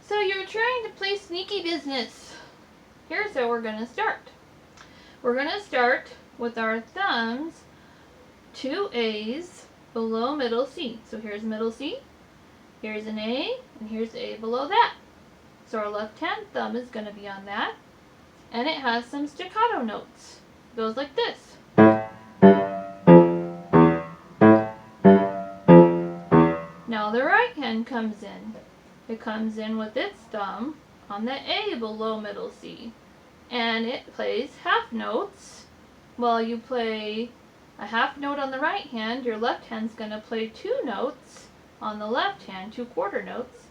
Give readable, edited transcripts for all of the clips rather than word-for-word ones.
So you're trying to play sneaky business. Here's how we're going to start. We're going to start with our thumbs, 2 A's below middle C. So here's middle C, here's an A, and here's the A below that. So our left hand thumb is going to be on that, and it has some staccato notes. It goes like this. Now the right hand comes in. It comes in with its thumb on the A below middle C, and it plays half notes. While you play a half note on the right hand, your left hand's going to play 2 notes on the left hand, 2 quarter notes.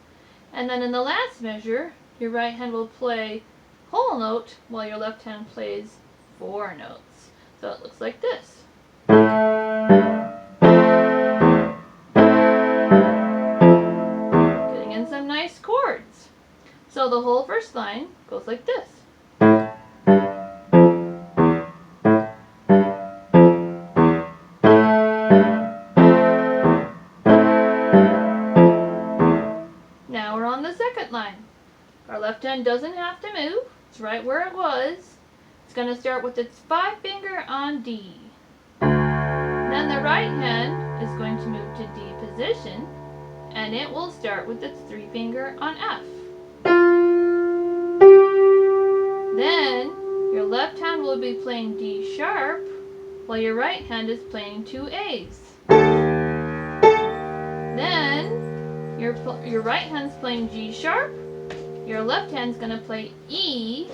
And then in the last measure, your right hand will play whole note while your left hand plays 4 notes. So it looks like this. Getting in some nice chords. So the whole first line goes like this. Now we're on the second line. Our left hand doesn't have to move. It's right where it was. It's going to start with its 5 finger on D. Then the right hand is going to move to D position, and it will start with its 3 finger on F. Then your left hand will be playing D sharp, while your right hand is playing 2 A's. Then your right hand's playing G sharp, your left hand's going to play E,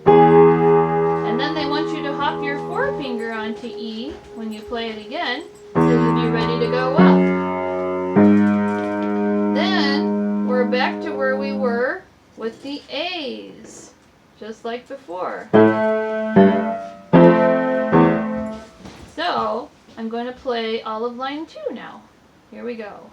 and then they want you to hop your 4 finger onto E when you play it again, so you'll be ready to go up. Then we're back to where we were with the A's, just like before. So I'm going to play all of line 2 now. Here we go.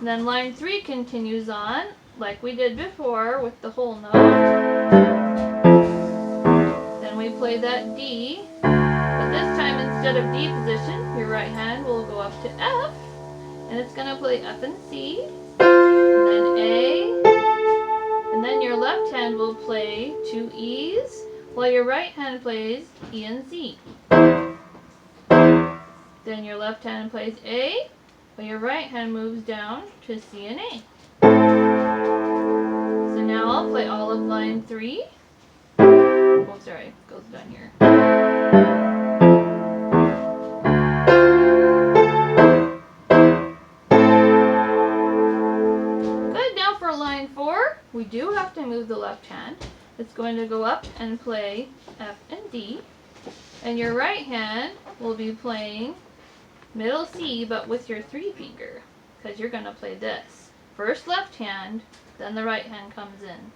Then line 3 continues on like we did before with the whole note. Then we play that D, but this time instead of D position, your right hand will go up to F, and it's going to play F and C, and then A, and then your left hand will play 2 E's, while your right hand plays E and C. Then your left hand plays A, while your right hand moves down to C and A. So now I'll play all of line 3. Oh, sorry, it goes down here. Good, now for line 4, we do have to move the left hand. It's going to go up and play F and D. And your right hand will be playing middle C, but with your 3 finger, because you're going to play this. First left hand, then the right hand comes in.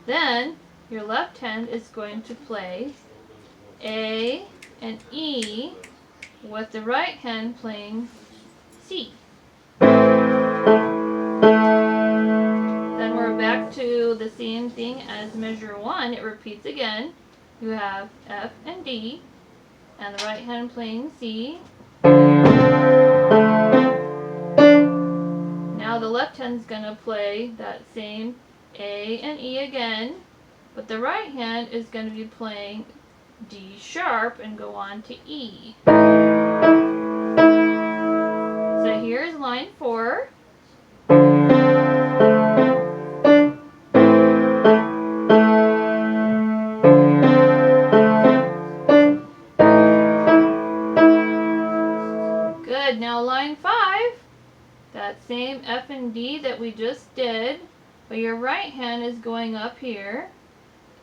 Then your left hand is going to play A and E, with the right hand playing C. Then we're back to the same thing as measure 1. It repeats again. You have F and D, and the right hand playing C. Now the left hand's going to play that same A and E again, but the right hand is going to be playing D sharp and go on to E. So here's line 4. Good, now line 5, that same F and D that we just did, but your right hand is going up here.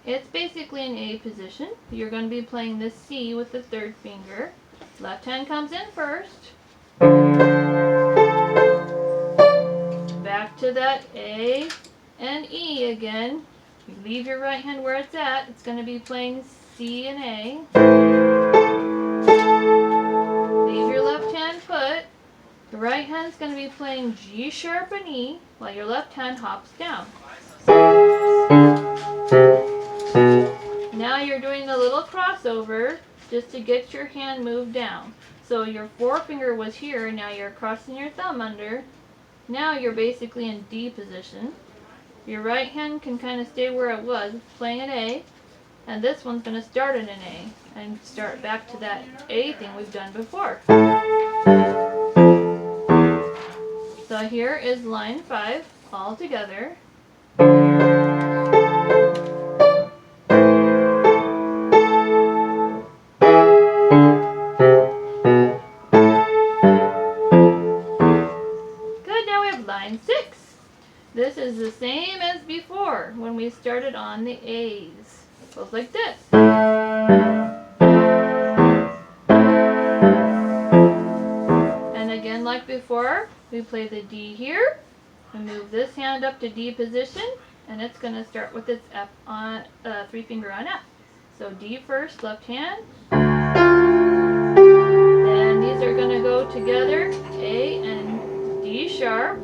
It's basically an A position. You're going to be playing this C with the 3rd finger. Left hand comes in first. Back to that A and E again. You leave your right hand where it's at. It's going to be playing C and A. Leave your left hand put. The right hand's going to be playing G sharp and E, while your left hand hops down. over just to get your hand moved down. So your forefinger was here, now you're crossing your thumb under. Now you're basically in D position. Your right hand can kind of stay where it was, playing an A, and this one's going to start in an A and start back to that A thing we've done before. So here is line 5 all together. Line 6. This is the same as before when we started on the A's. It goes like this. And again, like before, we play the D here. We move this hand up to D position, and it's going to start with its F on 3-finger on F. So D first, left hand. Then these are going to go together, A and D sharp.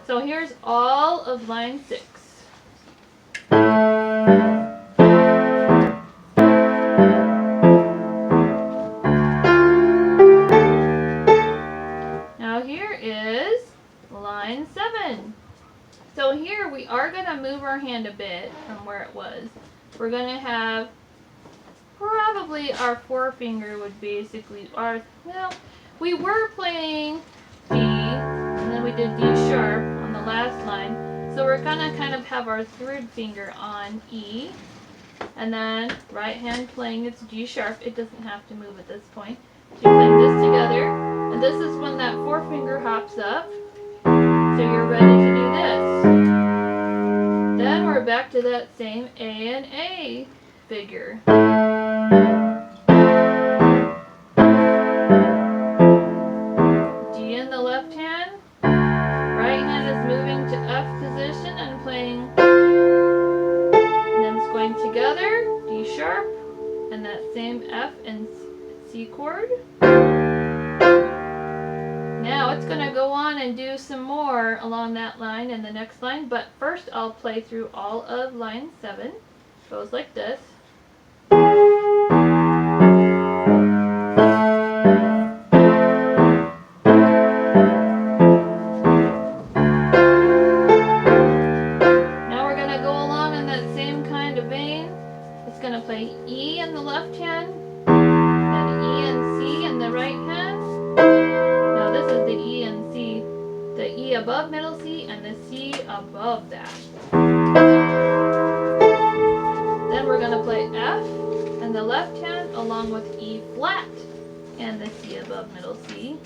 So here's all of line 6. Now here is line 7. So here we are going to move our hand a bit from where it was. We're going to have probably our forefinger would basically, we were playing D, and then we did D sharp on the last line. So we're gonna kind of have our 3rd finger on E, and then right hand playing its G sharp. It doesn't have to move at this point. So you're playing this together, and this is when that forefinger hops up. So you're ready to do this. Then we're back to that same A and A figure. Together, D sharp, and that same F and C chord. Now it's going to go on and do some more along that line in the next line, but first I'll play through all of line 7. Goes like this. E in the left hand, then E and C in the right hand. Now this is the E and C, the E above middle C and the C above that. Then we're going to play F in the left hand along with E flat and the C above middle C.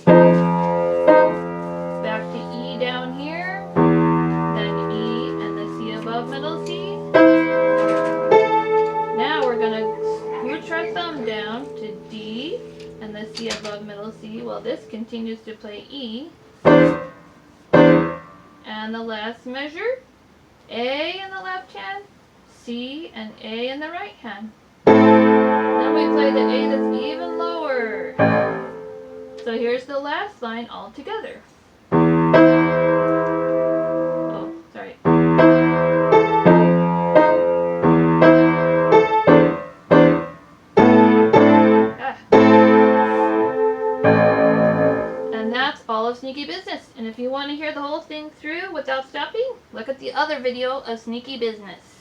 Back to E down here, then E and the C above middle C. Now we're going to scooch our thumb down to D and the C above middle C while this continues to play E. And the last measure, A in the left hand, C and A in the right hand. Then we play the A that's even lower. So here's the last line all together. Oh, sorry. Sneaky Business. And if you want to hear the whole thing through without stopping, look at the other video of Sneaky Business.